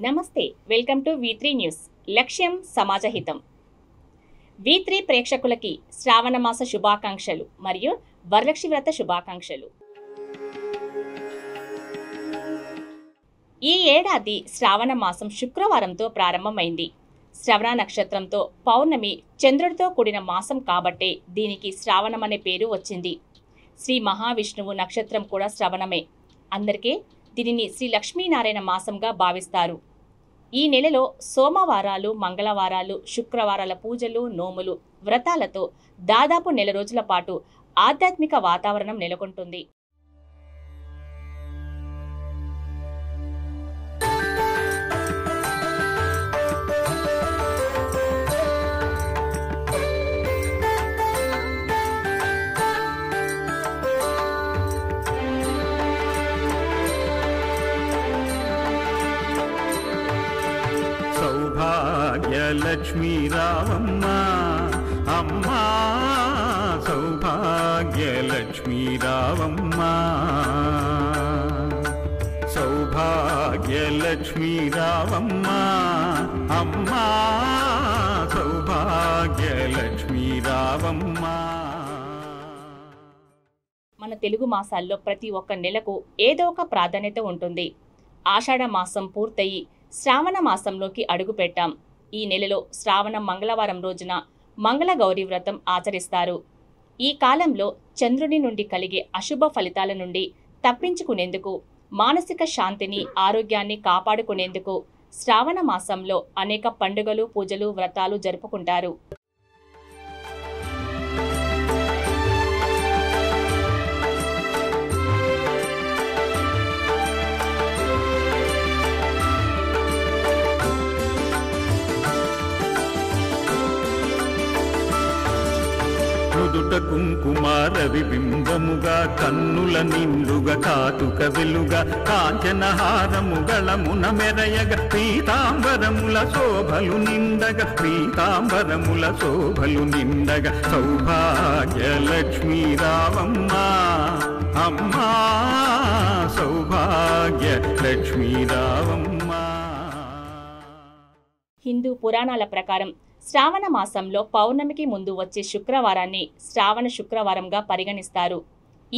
నమస్తే, welcome to V3 news. లక్ష్యం సమాజహితం. V3 ప్రేక్షకులకి శ్రావణ మాస శుభాకాంక్షలు మరియు వరలక్ష్మి వ్రత శుభాకాంక్షలు. ఈ ఏడాది శ్రావణ మాసం శుక్రవారంతో ప్రారంభమైంది. శ్రవణ నక్షత్రంతో పౌర్ణమి చంద్రుడితో కూడిన మాసం కాబట్టే దీనికి శ్రావణం అనే పేరు వచ్చింది. శ్రీ మహావిష్ణువు నక్షత్రం కూడా శ్రవణమే. అందరికీ దీనిని శ్రీ లక్ష్మీనారాయణ మాసంగా భావిస్తారు. ఈ నెలలో సోమవారాలు, మంగళవారాలు, శుక్రవారాల పూజలు, నోములు, వ్రతాలతో దాదాపు నెల రోజుల పాటు ఆధ్యాత్మిక వాతావరణం నెలకొంటుంది. సౌభాగ్యలక్ష్మీ రావమ్మ అమ్మా, సౌభాగ్యలక్ష్మీ రావమ్మ, సౌభాగ్యలక్ష్మీ రావమ్మ అమ్మా, సౌభాగ్యలక్ష్మీ రావమ్మ. మన తెలుగు మాసాల్లో ప్రతి ఒక్క నెలకు ఏదో ఒక ప్రాధాన్యత ఉంటుంది. ఆషాఢ మాసం పూర్తయి శ్రావణ మాసంలోకి అడుగుపెట్టాం. ఈ నెలలో శ్రావణ మంగళవారం రోజున మంగళ గౌరీ వ్రతం ఆచరిస్తారు. ఈ కాలంలో చంద్రుని నుండి కలిగే అశుభ ఫలితాల నుండి తప్పించుకునేందుకు, మానసిక శాంతిని, ఆరోగ్యాన్ని కాపాడుకునేందుకు శ్రావణ మాసంలో అనేక పండుగలు, పూజలు, వ్రతాలు జరుపుకుంటారు. నుదుట కుంకుమార విబింబముగా, కన్నుల నిండుగా, కాటుక వెలుగా, కాంచనహారము గళమున మెరయగ, పీతాంబరముల శోభలు నిండగ, పీతాంబరముల శోభలు నిండగ, సౌభాగ్యలక్ష్మీ రావమ్మ అమ్మా, సౌభాగ్యలక్ష్మీ రావమ్మ. హిందూ పురాణాల ప్రకారం శ్రావణ మాసంలో పౌర్ణమికి ముందు వచ్చే శుక్రవారాన్ని శ్రావణ శుక్రవారంగా పరిగణిస్తారు.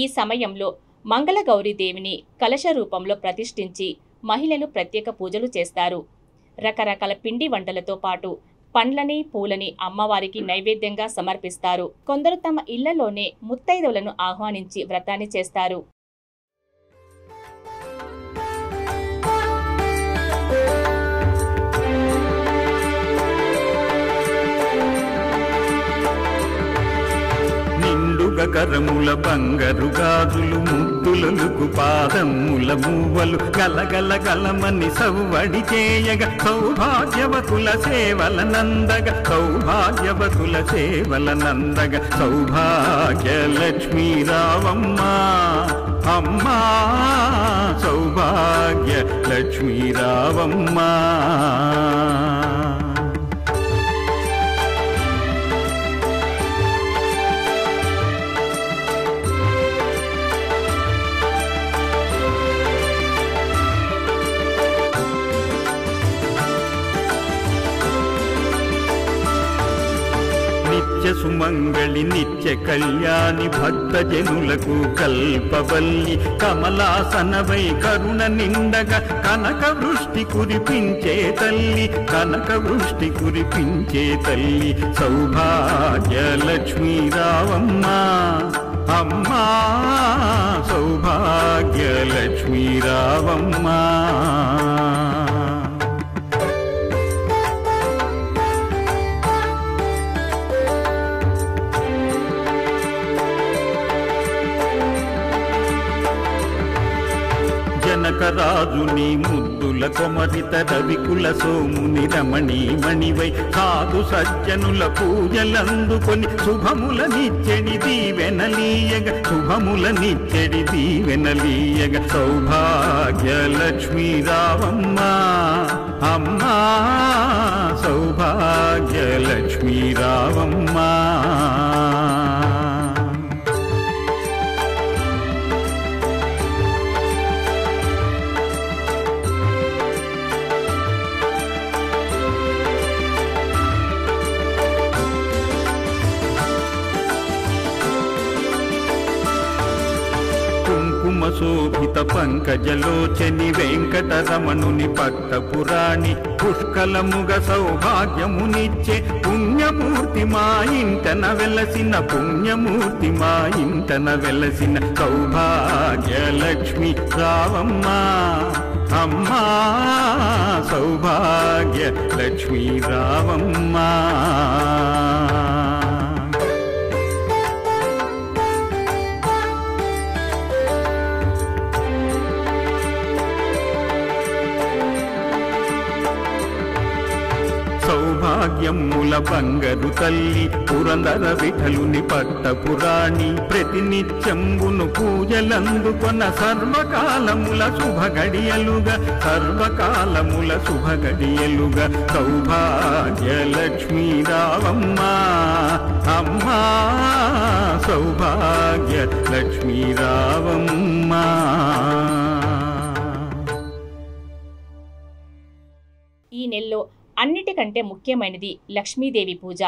ఈ సమయంలో మంగళగౌరీ దేవిని కలశ రూపంలో ప్రతిష్ఠించి మహిళలు ప్రత్యేక పూజలు చేస్తారు. రకరకాల పిండి వంటలతో పాటు పండ్లని, పూలని అమ్మవారికి నైవేద్యంగా సమర్పిస్తారు. కొందరు తమ ఇళ్లలోనే ముత్తైదువులను ఆహ్వానించి వ్రతాన్ని చేస్తారు. కరముల బంగారు గాజులు, ముద్దులకు పాదముల మూవలు, గలగల గలమని సవ్వడి చేయగ, సౌభాగ్యవతుల సేవల నందగ, సౌభాగ్యవతుల సేవల నందగ, సౌభాగ్యలక్ష్మీ రావమ్మ అమ్మా, సౌభాగ్యలక్ష్మీ రావమ్మ. నిత్య సుమంగళి, నిత్య కళ్యాణి, భక్త జనులకు కల్పవల్లి, కమలాసనవై కరుణ నిండగ, కనక వృష్టి కురిపించే తల్లి, కనక వృష్టి కురిపించే తల్లి, సౌభాగ్యలక్ష్మీ రావమ్మ అమ్మా, సౌభాగ్యలక్ష్మీ రావమ్మ. జనకరాజుని ముద్దుల కొమరిత, రవికుల సోముని రమణీ మణివై, సాధు సజ్జనుల పూజలందుకొని శుభముల నిచ్చెడి దీవెనలీయగ, శుభముల నిచ్చెడి దీవెనలీయగ, సౌభాగ్యలక్ష్మీ రావమ్మ అమ్మా, సౌభాగ్యలక్ష్మీ రావమ్మ. శోభిత పంకజలోచని వెంకటరమణుని పట్టపురాణి పుష్కలముగ సౌభాగ్యమునిచ్చే పుణ్యమూర్తి మా ఇంటన వెలసిన పుణ్యమూర్తి మా ఇంటన వెలసిన సౌభాగ్యలక్ష్మి రావమ్మా అమ్మా సౌభాగ్య లక్ష్మీ రావమ్మా. సౌభాగ్యముల బంగరు తల్లి పురందర విఠలుని పట్టపురాణి ప్రతినిత్యంబును పూజలందుకొన సర్వకాలముల శుభగడియలుగా సర్వకాలముల శుభగడియలుగా సౌభాగ్యలక్ష్మీ రావమ్మా అమ్మా సౌభాగ్య లక్ష్మీ రావమ్మా. ఈ నెలలో అన్నిటికంటే ముఖ్యమైనది లక్ష్మీదేవి పూజ.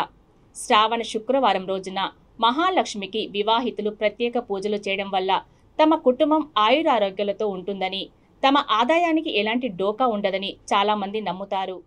శ్రావణ శుక్రవారం రోజున మహాలక్ష్మికి వివాహితులు ప్రత్యేక పూజలు చేయడం వల్ల తమ కుటుంబం ఆయురారోగ్యాలతో ఉంటుందని, తమ ఆదాయానికి ఎలాంటి డోకా ఉండదని చాలామంది నమ్ముతారు.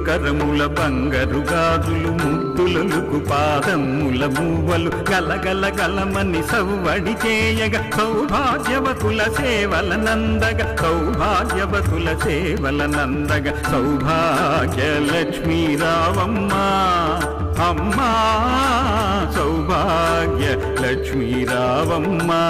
కరముల బంగరు గాజులు ముద్దులకు పాదముల మూవలు గలగల గలమని సవ్వడి చేయగ సౌభాగ్యవతుల సేవల నందగ సౌభాగ్యవతుల సేవల నందగ సౌభాగ్యలక్ష్మీ రావమ్మా అమ్మా సౌభాగ్య లక్ష్మీ రావమ్మా.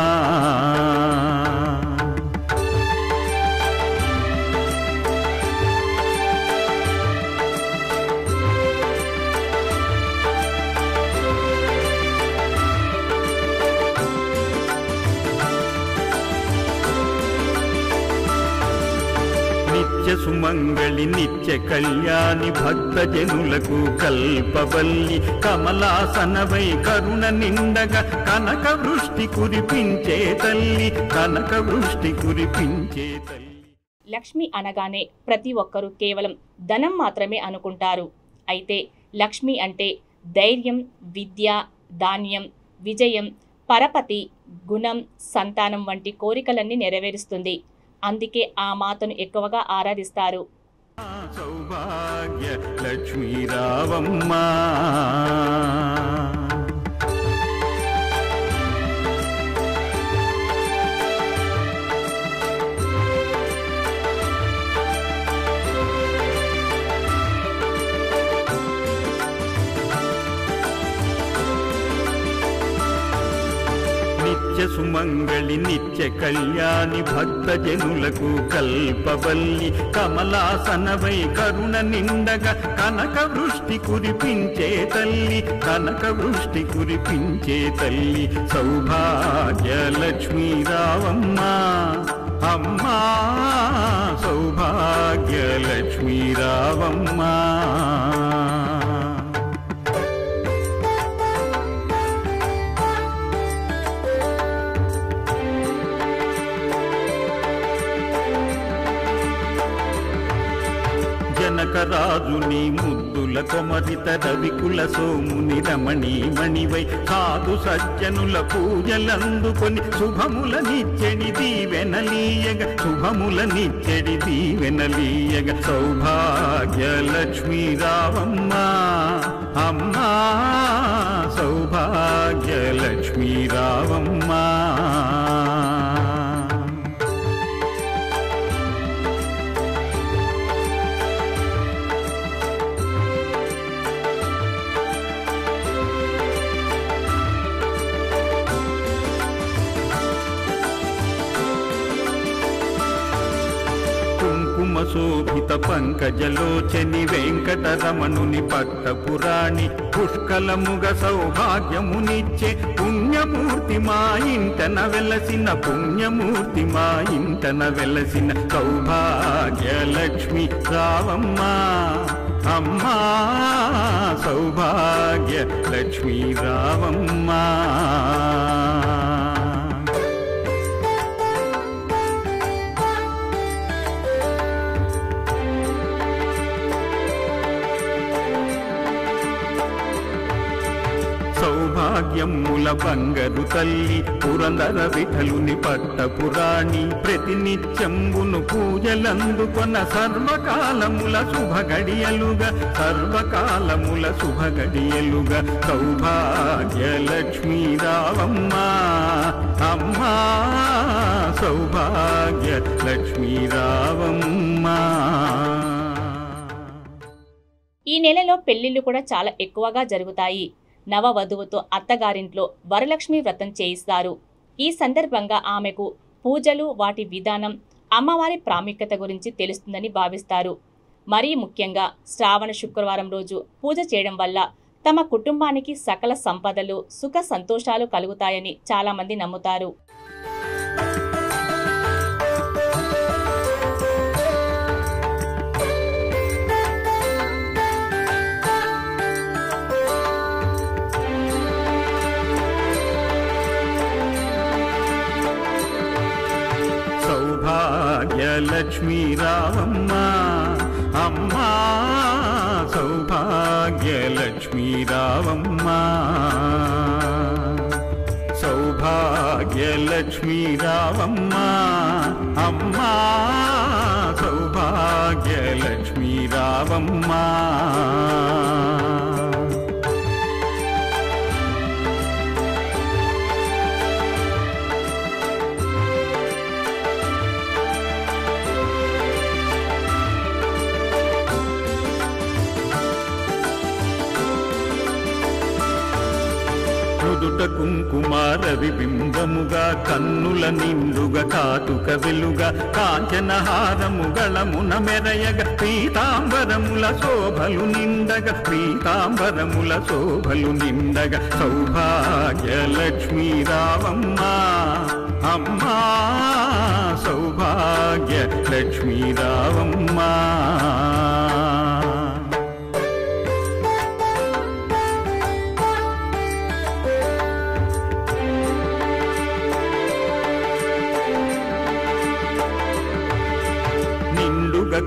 నిత్య సుమంగళి నిత్య కళ్యాణి భక్త జనులకు కల్పవల్లి కమలాసనవై కరుణ నిండగా కనక వృష్టి కురిపించే తల్లి కనక వృష్టి కురిపించే తల్లి. లక్ష్మి అనగానే ప్రతి ఒక్కరూ కేవలం ధనం మాత్రమే అనుకుంటారు. అయితే లక్ష్మి అంటే ధైర్యం, విద్య, ధాన్యం, విజయం, పరపతి, గుణం, సంతానం వంటి కోరికలన్నీ నెరవేరుస్తుంది. అందుకే ఆ మాతను ఎక్కువగా ఆరాధిస్తారు. సౌభాగ్య లక్ష్మీ రావమ్మా నిత్య సుమంగళి నిత్య కళ్యాణి భక్త జనులకు కల్పవల్లి కమలాసనవై కరుణ నిండగా కనక వృష్టి కురిపించే తల్లి కనక వృష్టి కురిపించే తల్లి సౌభాగ్య లక్ష్మీ రావమ్మా అమ్మా సౌభాగ్య లక్ష్మీ రావమ్మా. జనకరాజుని ముద్దుల కొమరిత రవికుల సోముని రమణీ మణివై సాధు సజ్జనుల పూజలందుకొని శుభముల నిచ్చెడి దీవెనలీయగ శుభముల నిచ్చెడి దీవెనలీయగ సౌభాగ్య లక్ష్మీ రావమ్మా అమ్మా సౌభాగ్య లక్ష్మీ రావమ్మా. శోభిత పంకజలోచని వెంకటరమణుని పట్టపురాణి పుష్కలముగ సౌభాగ్యమునిచ్చే పుణ్యమూర్తి మా ఇంటన వెలసిన పుణ్యమూర్తి మా ఇంటన వెలసిన సౌభాగ్య లక్ష్మి రావమ్మా అమ్మా సౌభాగ్య లక్ష్మీ రావమ్మా. సౌభాగ్యముల బంగరు తల్లి పురందర విఠలుని పట్టపురాణి ప్రతినిత్యంబును పూజలందుకొన సర్వకాలముల శుభగడియలుగా సర్వకాలముల శుభగడియలుగా సౌభాగ్యలక్ష్మీ రావమ్మ అమ్మా సౌభాగ్యలక్ష్మీ రావమ్మ. ఈ నెలలో పెళ్లిళ్లు కూడా చాలా ఎక్కువగా జరుగుతాయి. నవవధువుతో అత్తగారింట్లో వరలక్ష్మి వ్రతం చేయిస్తారు. ఈ సందర్భంగా ఆమెకు పూజలు, వాటి విధానం, అమ్మవారి ప్రాముఖ్యత గురించి తెలుస్తుందని భావిస్తారు. మరీ ముఖ్యంగా శ్రావణ శుక్రవారం రోజు పూజ చేయడం వల్ల తమ కుటుంబానికి సకల సంపదలు, సుఖ సంతోషాలు కలుగుతాయని చాలామంది నమ్ముతారు. సౌభాగ్యలక్ష్మీ రావమ్మ అమ్మా సౌభాగ్యలక్ష్మీ రావమ్మ సౌభాగ్యలక్ష్మీ రావమ్మ అమ్మా సౌభాగ్యలక్ష్మీ రావమ్మ. నుదుట కుంకుమార విబింబముగా కన్నుల నిండుగా కాటుక వెలుగా కాంచనహారము గళమున మెరయగ పీతాంబరముల శోభలు నిండగ పీతాంబరముల శోభలు నిండగ సౌభాగ్యలక్ష్మీ రావమ్మ అమ్మా సౌభాగ్యలక్ష్మీ రావమ్మ.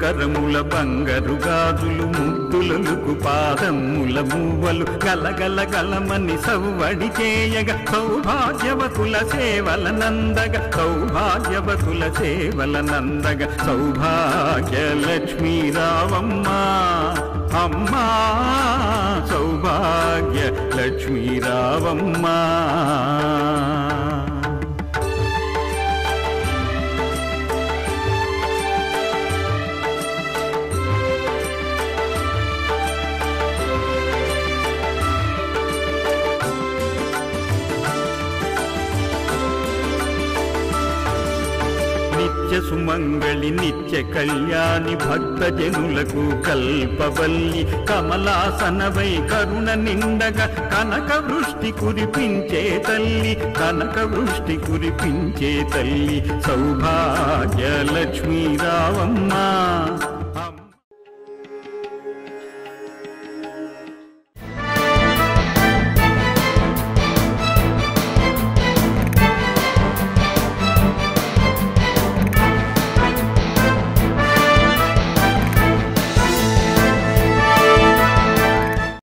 కరముల బంగరు గాజులు ముద్దులకు పాదముల మూవలు గలగల గలమని సవ్వడి చేయగ సౌభాగ్యవతుల సేవల నందగ సౌభాగ్యవతుల సేవల నందగ సౌభాగ్యలక్ష్మీ రావమ్మ అమ్మా సౌభాగ్యలక్ష్మీ రావమ్మ. నిత్య సుమంగళి నిత్య కళ్యాణి భక్త జనులకు కల్పవల్లి కమలాసనవై కరుణ నిండగా కనక వృష్టి కురిపించే తల్లి కనక వృష్టి కురిపించే తల్లి సౌభాగ్యలక్ష్మీ రావమ్మ